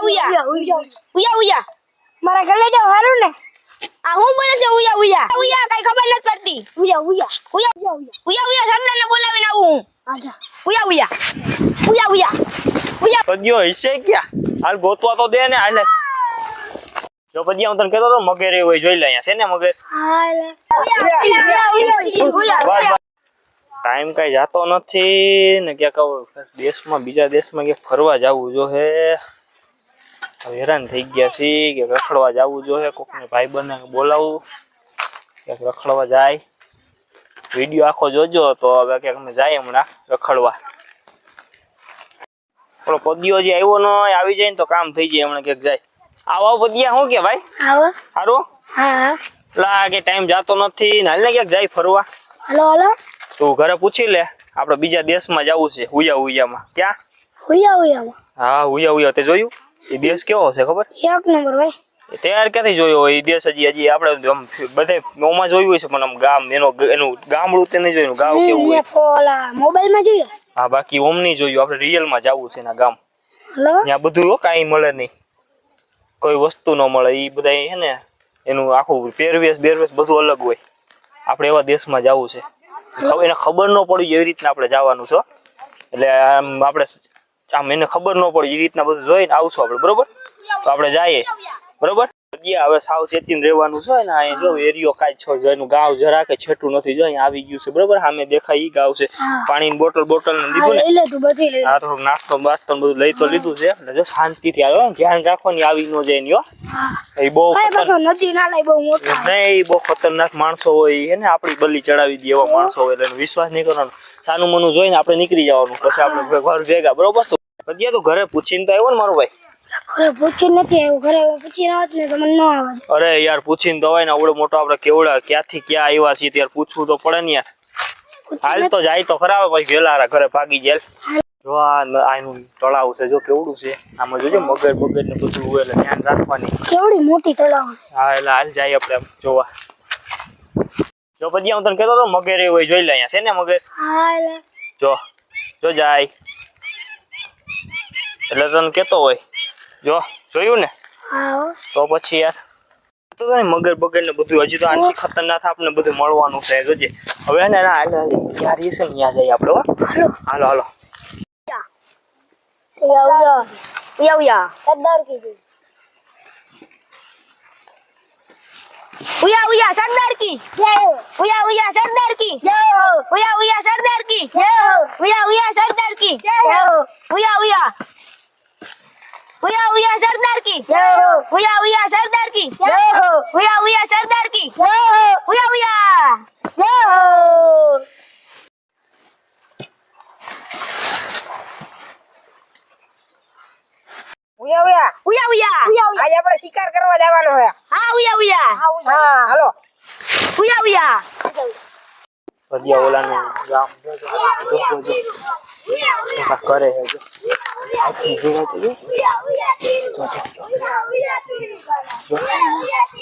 ઉયા મારા ઘરે જાવ હારું ને આ હું બોલે છે ઉયા કઈ ખબર નથી પડતી ઉયા શબ્દ ને બોલાવીને આવું આજા ઉયા પદ્યો હિસે ક્યાં હાલ ગોતવા તો દે ને હાલે જો પદ્યા હું તને કહેતો તો મગેરે હોય જોઈ લે અહીંયા છે ને મગર ટાઈમ કઈ જાતો નથી ને ક્યાંક દેશમાં બીજા દેશમાં ક્યાંક ફરવા જવું જો હે હેરાન થઈ ગયા છે કે રખડવા જવું જો હે કોકને ભાઈ બને બોલાવું ક્યાંક રખડવા જાય વિડીયો આખો જોજો તો હવે ક્યાંક અમે જાય હમણાં રખડવા પેલો પદ્યો જે આવ્યો નો આવી જાય ને તો કામ થઈ જાય હમણાં ક્યાંક જાય આવો પદ્યા શું કે ભાઈ આવો હારો હા લાગે ટાઈમ જાતો નથી ને હાલ ને ક્યાંક જાય ફરવા હાલો તું ઘરે પૂછી લે આપણે બીજા દેશમાં જવું છે હુયામાં ક્યાં ઉયામાં હા હુયા તે જોયું એ દેશ કેવો છે ખબર એક નંબર ભાઈ તૈયાર ક્યાંથી જોયો એ દેશ હજી આપણે બધે મોમાં જોયું હોય છે પણ આમ ગામ એનું ગામડું તે નહીં જોયું ગામ કેવું હોય ઓલા મોબાઈલમાં જોયું હા બાકી ઓમ નહીં જોયું આપણે રિયલમાં જવું છે એના ગામ હાલો ત્યાં બધું કાંઈ મળે નહીં કોઈ વસ્તુ ન મળે એ બધા હે ને એનું આખું પહેરવેશ બધું અલગ હોય આપણે એવા દેશમાં જવું છે એને ખબર ન પડી એવી રીતના આપણે જવાનું છો એટલે આમ આપણે આમ એને ખબર ન પડી એ રીતના બધું જોઈને આવશું આપણે બરોબર તો આપણે જઈએ બરોબર હવે સાવચેતીને રહેવાનું છે ને અહીંયા જો એરિયો કાંઈ છો એનું ગાવ જરા કે છેટું નથી જો અહીંયા આવી ગયું છે બરોબર સામે દેખાય ઈ ગાવ છે પાણીની બોટલ ને દીધું ને હા થોડુંક નાસ્તો બાસ્તો બધું લઈ તો લીધું છે એટલે જો શાંતિથી આવ્યો ધ્યાન રાખવાની આવી ન જાય ને એ બહુ નહીં બહુ ખતરનાક માણસો હોય ને આપણી બલી ચડાવી દે એવા માણસો હોય એટલે વિશ્વાસ નહીં કરવાનો સાનું મનું જોઈને આપણે નીકળી જવાનું પછી આપણે ઘર ભેગા બરોબર તો પછી તું ઘરે પૂછીને તો આવ્યો ને મારો ભાઈ પૂછીને નથી આવ્યું ઘરે પૂછીને આવત ને તો મને ન આવે અરે યાર પૂછીને તો હોય ને આવડો મોટો આપણે કેવડા ક્યાંથી ક્યાં આવ્યા છીએ ત્યારે પૂછવું તો પડે ને યાર હાલ તો જાય તો ખરાબ પછી વેલા ઘરે ભાગી જાય જો આનું તળાવ છે જો કેવડું છે આમાં જોજો મગર ને બધું હોય એટલે ધ્યાન રાખવાની કેવડી મોટી તળાવ હા એટલે હાલ જાય આપણે જોવા જો પછી હું તને કહેતો તો મગર હોય જોઈ લે અહીંયા છે ને મગર જો જાય એટલે તને કેતો હોય જો જોયું ને તો પછી યાર તો મગર ને બધું હજી તો આથી ખતરનાક આપણે બધું મળવાનું છે જોજે હવે ને યાર એ છે ત્યાં જઈએ આપણે હાલો સરદાર કી ઉયા સરદાર કી ઉયા સરદાર કી ઉયા સરદાર કી ઉયા સરદાર કી ઉયા સરદાર કી ઉયા સરદાર કી ઉયા સરદાર કી ઉયા આજે આપણે શિકાર કરવા જવાનો છે હા હા હાલો ઉયા પદ્યા ઓલાનું ગામ કરે છે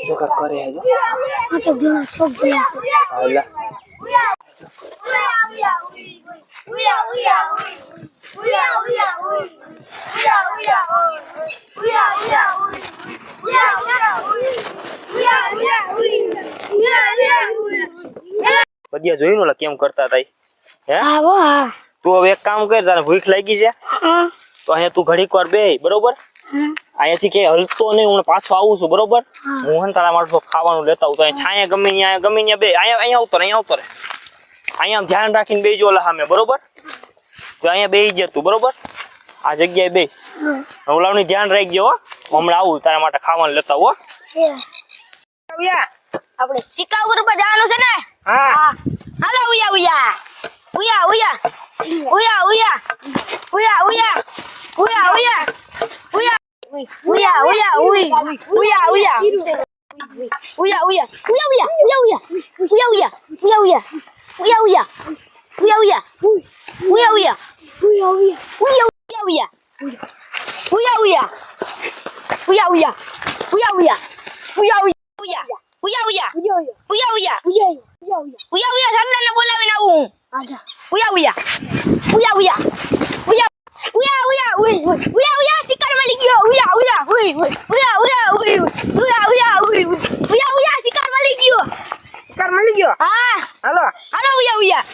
જો કા કરે પદ્યા જોયું ઓલા કેમ કરતા હતા હે તું હવે એક કામ કર તારે ભૂખ લાગી છે તો અહીંયા તું ઘડીક વાર બે બરોબર અહીંયાથી કે હલતો નહીં હું પાછો આવું છું બરોબર હું તારા માટે ખાવાનું લેતા આવું તો અહીંયા છાયા ગમે ત્યાં બે અહીંયા ઉતર અહીંયા ધ્યાન રાખીને બેજો ઓલા સામે બરોબર તો અહીંયા બેસી જ તું બરોબર આ જગ્યાએ બે ઓલાનું ધ્યાન રાખજો હમણાં આવું તારા માટે ખાવાનું લેતા હો આપણે શિકાગો પર જવાનું છે ને હા હાલો ઉયા શબ્દ ને બોલાવીને આવું આજા ઉયા શિકાર મળી ગયો ઉયા શિકાર મળી ગયો. શિકાર મળી ગયો. હા હાલો. હાલો ઉયા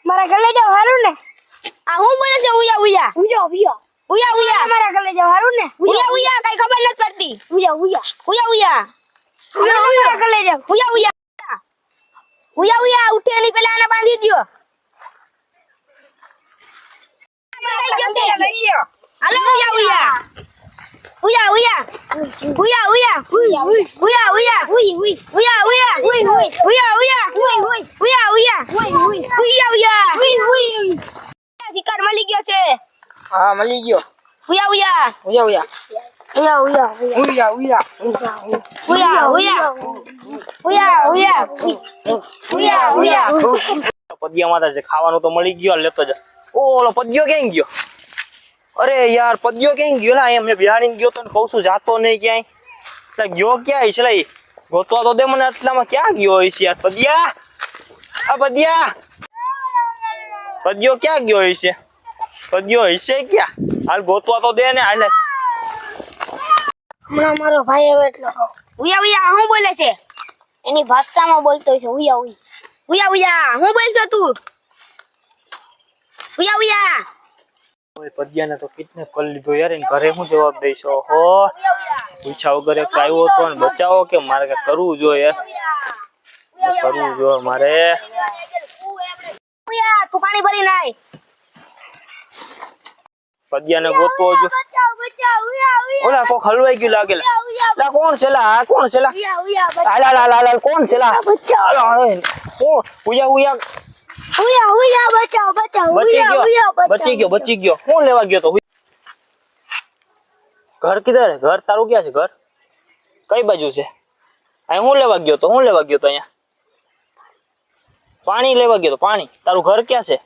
મારા ઘરે જાવ હારું ને આ હું બોલે છે ઉયા મારા ઘરે જાવ હારું ને ઉયા કઈ ખબર નથી પડતી ઉયા મારા ઘરે જાવ ઉયા ઉઠે એની પેલા આને બાંધી દ્યો. લઈ લ્યો. હાલો ઉયા શિકાર મળી ગયો છે. હા મળી ગયો. ઉયા ઉયા પદિયા માતા છે ખાવાનું તો મળી ગયો લેતો જા. ઓલો પદિયો ક્યાં ગયો? અરે યાર પદિયો ક્યાં ગયો? લા એમ મેં બિહાડીને ગયો તો ને કહું છું જાતો નહીં ક્યાંય. એટલે ગયો ક્યાં છે લા? ગોતવા તો દે મને. આટલામાં ક્યાં ગયો હશે યાર પદિયા? આ પદિયો ક્યાં ગયો હશે? પદિયો હશે ક્યાં? હાલ ગોતવા તો દે ને. હાલ હમણાં મારો ભાઈ હવે એટલો ઉયા હું બોલે છે એની ભાષામાં બોલતો છે ઉયા હું બોલছো તું ઉયા ઓય પદિયાને તો કિડનેપ કરી લીધો યાર. એને ઘરે હું જવાબ દઈશ? ઓહો પૂછા વગર એક આવ્યો હતો ને બચાવો કે મારે કઈ કરવું જોઈએ? કરવું જોઈએ મારે. તું પાણી ભરી નાય પદિયાને ગોતવો જો. ઓલા કોક હલવાઈ ગયું લાગે. લા કોણ છે લા? આ કોણ છે લા? હાલ કોણ છે લા? હાલો બચી ગયો. કોણ લેવા ગયો તો? ઘર કિધર? ઘર તારું ક્યાં છે? ઘર કઈ બાજુ છે? અહીં હું લેવા ગયો તો? અહીંયા પાણી લેવા ગયો તો. પાણી? તારું ઘર ક્યાં છે?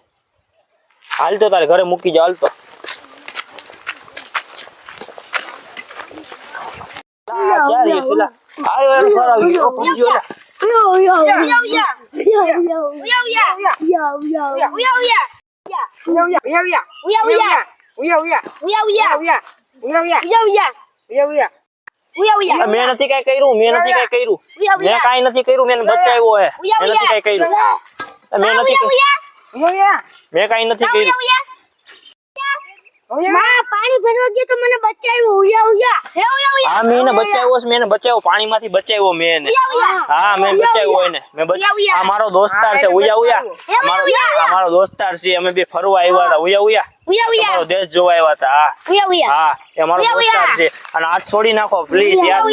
હાલ તો તારે ઘરે મૂકી જાવ. હાલ તો ક્યાં રહ્યો છે લા? આવ્યો ઘર આવી ગયો. પૂછ્યો લા. મેં નથી કઈ કર્યું. મેં કઈ નથી કર્યું. મેં બચાવ્યો હે. મેં નથી કઈ કર્યું. મેં કઈ નથી કર્યું. પાણી ભરવા ગયો તો મને બચાવ્યો હા મેં બચાવ્યો છે. મેં બચાવ્યો પાણીમાંથી બચાવ્યો મેં. હા મેં બચાવ્યો એને. આ મારો દોસ્તાર છે ઉયા. મારો દોસ્તાર છે. અમે બે ફરવા આવ્યા હતા ઉયા. અમારો દેશ જોવા આવ્યા હતા. હા એ મારો દોસ્તાર છે. અને હાથ છોડી નાખો પ્લીઝ યાર.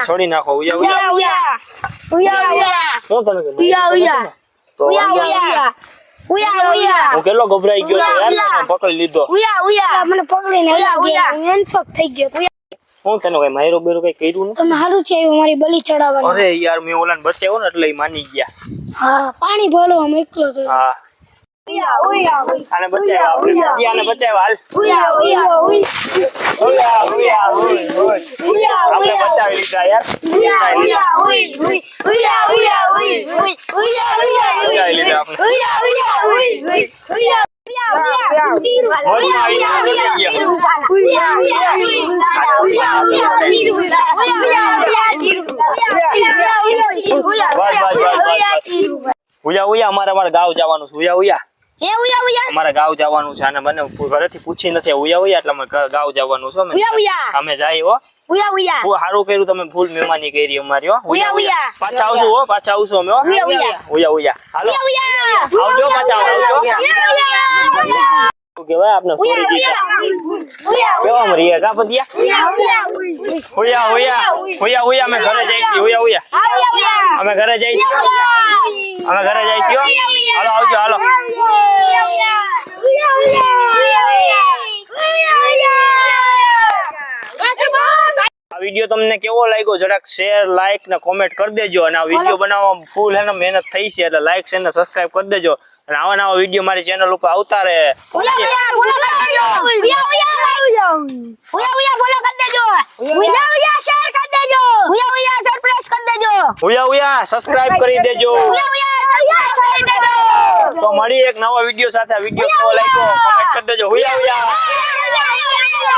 છોડી નાખો ઉયા. હું તને તો હું કેટલો ગભરાઈ ગયો યાર. પકડી લીધો. મને પકડીને થઈ ગયો. હું તને કઈ માયરો બેરો કઈ કર્યું નથી? તમે હારું છે મારી બલી ચડાવવાની. અરે યાર મેં ઓલાને બચાવ્યો ને એટલે ઈ માની ગયા. હા પાણી ભરવા મોકલો તો. હા આને બચાવ્યા. આને બચાવ્યા. હાલ આપણે બચાવી લીધા યાર. બચાવી લીધા ઉયા અમારે ગાવ જવાનું છે. અમારે ગાવ જવાનું છે. અને મને ઘરેથી પૂછી નથી ઉયા એટલે અમે ગાવ જવાનું છે. અમે જાય હો. સારું કર્યું તમે ફૂલ મહેમાની કરી અમારી હો. પાછા આવશું હો. પાછા આવશું અમે હો. ઉયા હાલો આવજો. પાછા આવજો. કેવાય આપણે છોડી દીધા. કેવા મરીએ કા પદિયા? ઉયા અમે ઘરે જઈશું. અમે ઘરે જઈશું. હાલો આવજો. હાલો આ વિડીયો તમને કેવો લાગ્યો જરાક શેર લાઈક ને કોમેન્ટ કરી દેજો. અને આ વિડીયો બનાવવામાં ફૂલ હે ને મહેનત થઈ છે એટલે લાઈક શેર ને સબસ્ક્રાઇબ કરી દેજો. અને આવા નવા વિડીયો મારી ચેનલ ઉપર આવતા રહે. ઉયા ઉયા શેર કરી દેજો ઉયા ઉયા સરપ્રાઈઝ કરી દેજો ઉયા ઉયા સબસ્ક્રાઇબ કરી દેજો ઉયા ઉયા સરપ્રાઈઝ કરી દેજો તો મળી એક નવા વિડિયો સાથે. આ વિડિયો કેવો લાગ્યો કમેન્ટ કરી દેજો. ઉયા ઉયા.